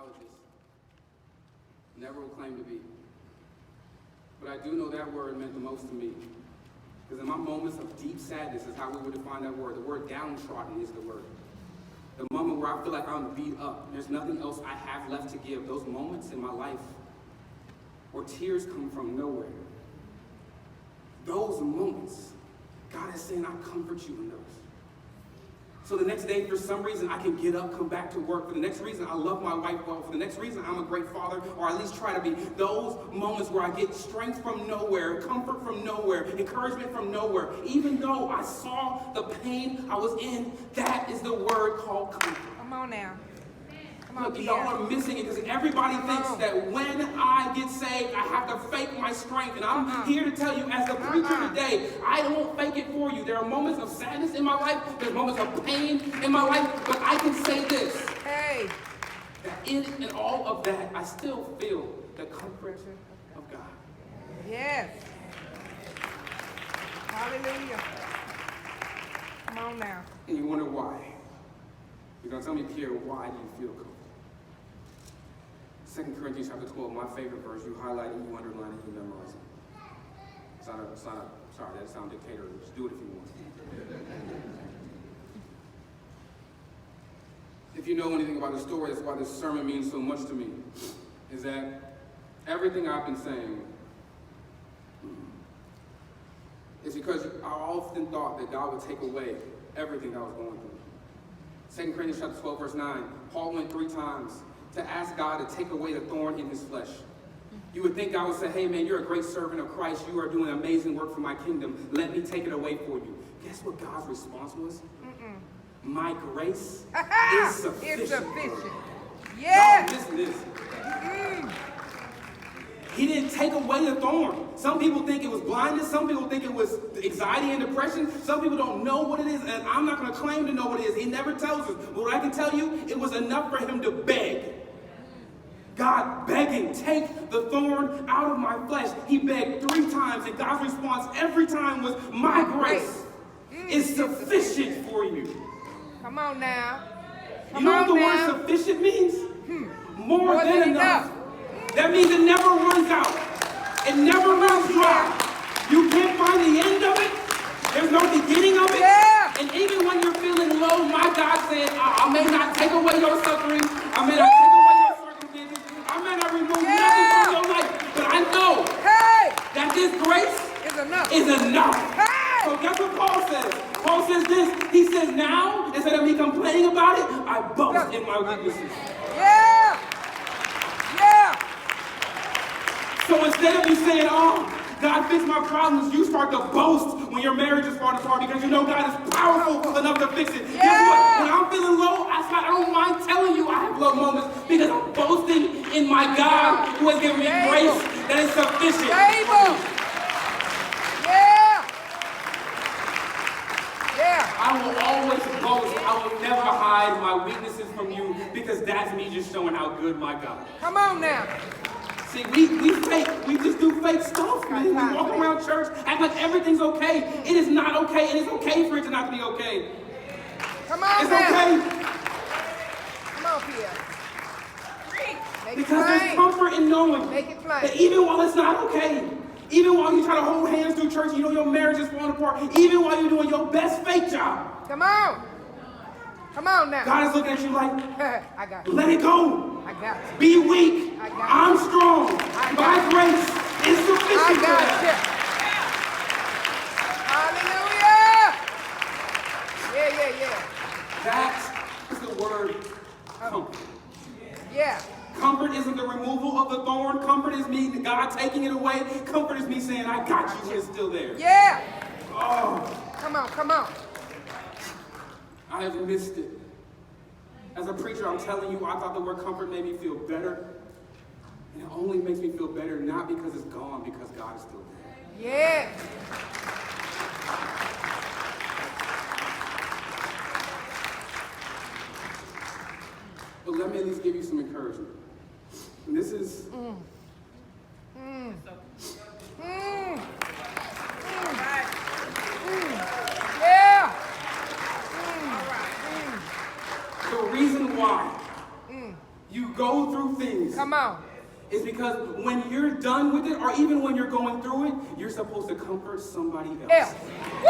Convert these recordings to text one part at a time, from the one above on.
psychologist. Never will claim to be. But I do know that word meant the most to me. Because in my moments of deep sadness is how we would define that word. The word downtrodden is the word. The moment where I feel like I'm beat up, there's nothing else I have left to give. Those moments in my life where tears come from nowhere. Those moments, God is saying, I comfort you in those. So the next day, for some reason, I can get up, come back to work. For the next reason, I love my wife well. For the next reason, I'm a great father, or at least try to be. Those moments where I get strength from nowhere, comfort from nowhere, encouragement from nowhere. Even though I saw the pain I was in, that is the word called comfort. Come on now. Look, y'all are missing it because everybody thinks that when I get saved, I have to fake my strength. And I'm here to tell you, as a preacher today, I don't fake it for you. There are moments of sadness in my life. There's moments of pain in my life. But I can say this. Hey. That in all of that, I still feel the comfort of God. Yes. Hallelujah. Come on now. And you wonder why. You're going to tell me, Pierre, why do you feel comfortable? 2 Corinthians chapter 12, my favorite verse. You highlight it, you underline it, you memorize it. Sorry, that sounds dictatorial. Just do it if you want. If you know anything about the story, that's why this sermon means so much to me, is that everything I've been saying is because I often thought that God would take away everything that I was going through. 2 Corinthians chapter 12, verse 9, Paul went 3 times to ask God to take away the thorn in his flesh. You would think God would say, hey man, you're a great servant of Christ. You are doing amazing work for my kingdom. Let me take it away for you. Guess what God's response was? My grace is sufficient. It's sufficient. Yes. Y'all, listen to this. He didn't take away the thorn. Some people think it was blindness. Some people think it was anxiety and depression. Some people don't know what it is, and I'm not going to claim to know what it is. He never tells us. But what I can tell you, it was enough for him to beg. God begging, take the thorn out of my flesh. He begged 3 times, and God's response every time was, my grace is sufficient for you. Come on now. You know what the word sufficient means? More than enough. That means it never runs out. It never runs dry. You can't find the end of it. There's no beginning of it. Yeah. And even when you're feeling low, my God said, I may not take away your suffering. I may not take away your circumstances. I may not remove nothing from your life. But I know that this grace is enough. Hey. So guess what Paul says? Paul says this. He says, now, instead of me complaining about it, I boast in my weaknesses. Yeah. Yeah. So instead of you saying, oh, God fix my problems, you start to boast when your marriage is falling apart because you know God is powerful enough to fix it. Yeah. Guess what? When I'm feeling low, I don't mind telling you I have low moments because I'm boasting in my God who has given me grace that is sufficient. Stable. Yeah. Yeah. I will always boast. I will never hide my weaknesses from you because that's me just showing how good my God is. Come on now. See, we fake. We just do fake stuff, man. We walk around church, act like everything's okay. It is not okay, and it's okay for it to not be okay. Come on it's now. Okay. Come on, Pierre. Because there's comfort in knowing that even while it's not okay, even while you try to hold hands through church, you know your marriage is falling apart, even while you're doing your best fake job. Come on. Come on now. God is looking at you like, I got you. Let it go. I got you. Be weak. I got you. I'm strong. My grace is sufficient for you. that. Hallelujah. Yeah. That is the word comfort. Yeah. Comfort isn't the removal of the thorn. Comfort is me, God taking it away. Comfort is me saying, I got you. It's still there. Yeah. Oh. Come on. I have missed it. As a preacher, I'm telling you, I thought the word comfort made me feel better. And it only makes me feel better not because it's gone, because God is still there. Yeah. But let me at least give you some encouragement. And this is... The reason why you go through things. Come on. It's because when you're done with it, or even when you're going through it, you're supposed to comfort somebody else. Woo!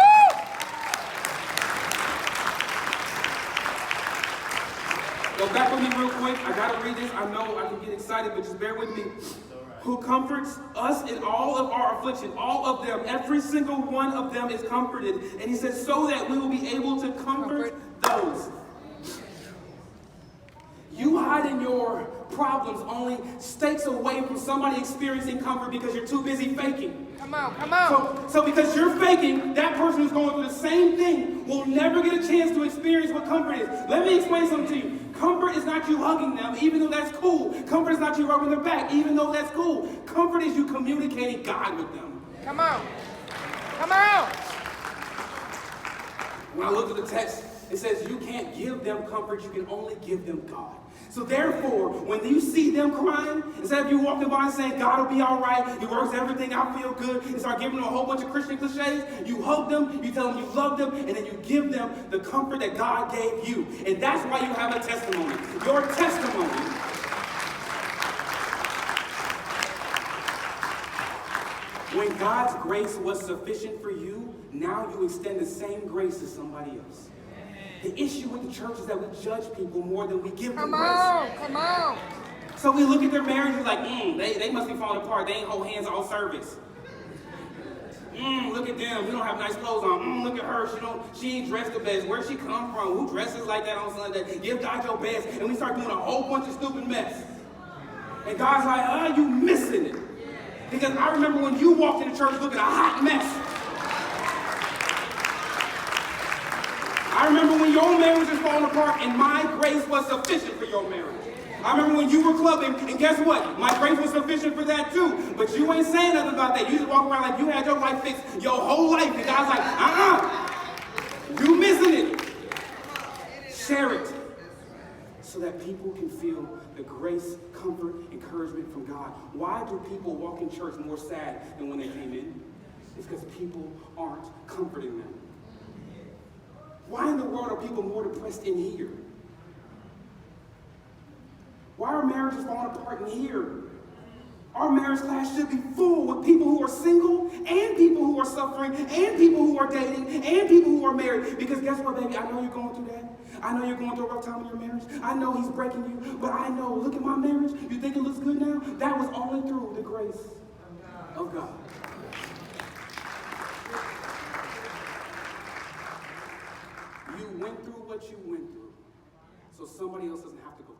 Go back with me real quick. I gotta read this. I know I can get excited, but just bear with me. Who comforts us in all of our affliction, all of them, every single one of them is comforted. And he says, so that we will be able to comfort those. You hiding your problems only takes away from somebody experiencing comfort because you're too busy faking. Come on, come on. So because you're faking, that person who's going through the same thing will never get a chance to experience what comfort is. Let me explain something to you. Comfort is not you hugging them, even though that's cool. Comfort is not you rubbing their back, even though that's cool. Comfort is you communicating God with them. Come on. Come on. When I looked at the text, it says you can't give them comfort, you can only give them God. So therefore, when you see them crying, instead of you walking by and saying, God will be all right, he works everything out, feel good, and start giving them a whole bunch of Christian cliches, you hug them, you tell them you love them, and then you give them the comfort that God gave you. And that's why you have a testimony. Your testimony when God's grace was sufficient for you, now you extend the same grace to somebody else. The issue with the church is that we judge people more than we give them grace. Come on. So we look at their marriages like, they must be falling apart. They ain't hold hands all service. Look at them. We don't have nice clothes on. Look at her. She ain't dressed the best. Where'd she come from? Who dresses like that on Sunday? Give God your best. And we start doing a whole bunch of stupid mess. And God's like, you missing it. Because I remember when you walked into church looking a hot mess. I remember when your marriage was falling apart and my grace was sufficient for your marriage. I remember when you were clubbing, and guess what? My grace was sufficient for that too. But you ain't saying nothing about that. You just walk around like you had your life fixed your whole life. And God's like, you missing it. Share it so that people can feel the grace, comfort, encouragement from God. Why do people walk in church more sad than when they came in? It's because people aren't comforting them. Why in the world are people more depressed in here? Why are marriages falling apart in here? Our marriage class should be full with people who are single and people who are suffering and people who are dating and people who are married. Because guess what, baby? I know you're going through that. I know you're going through a rough time in your marriage. I know he's breaking you. But I know, look at my marriage. You think it looks good now? That was only through the grace of God. You went through what you went through, so somebody else doesn't have to go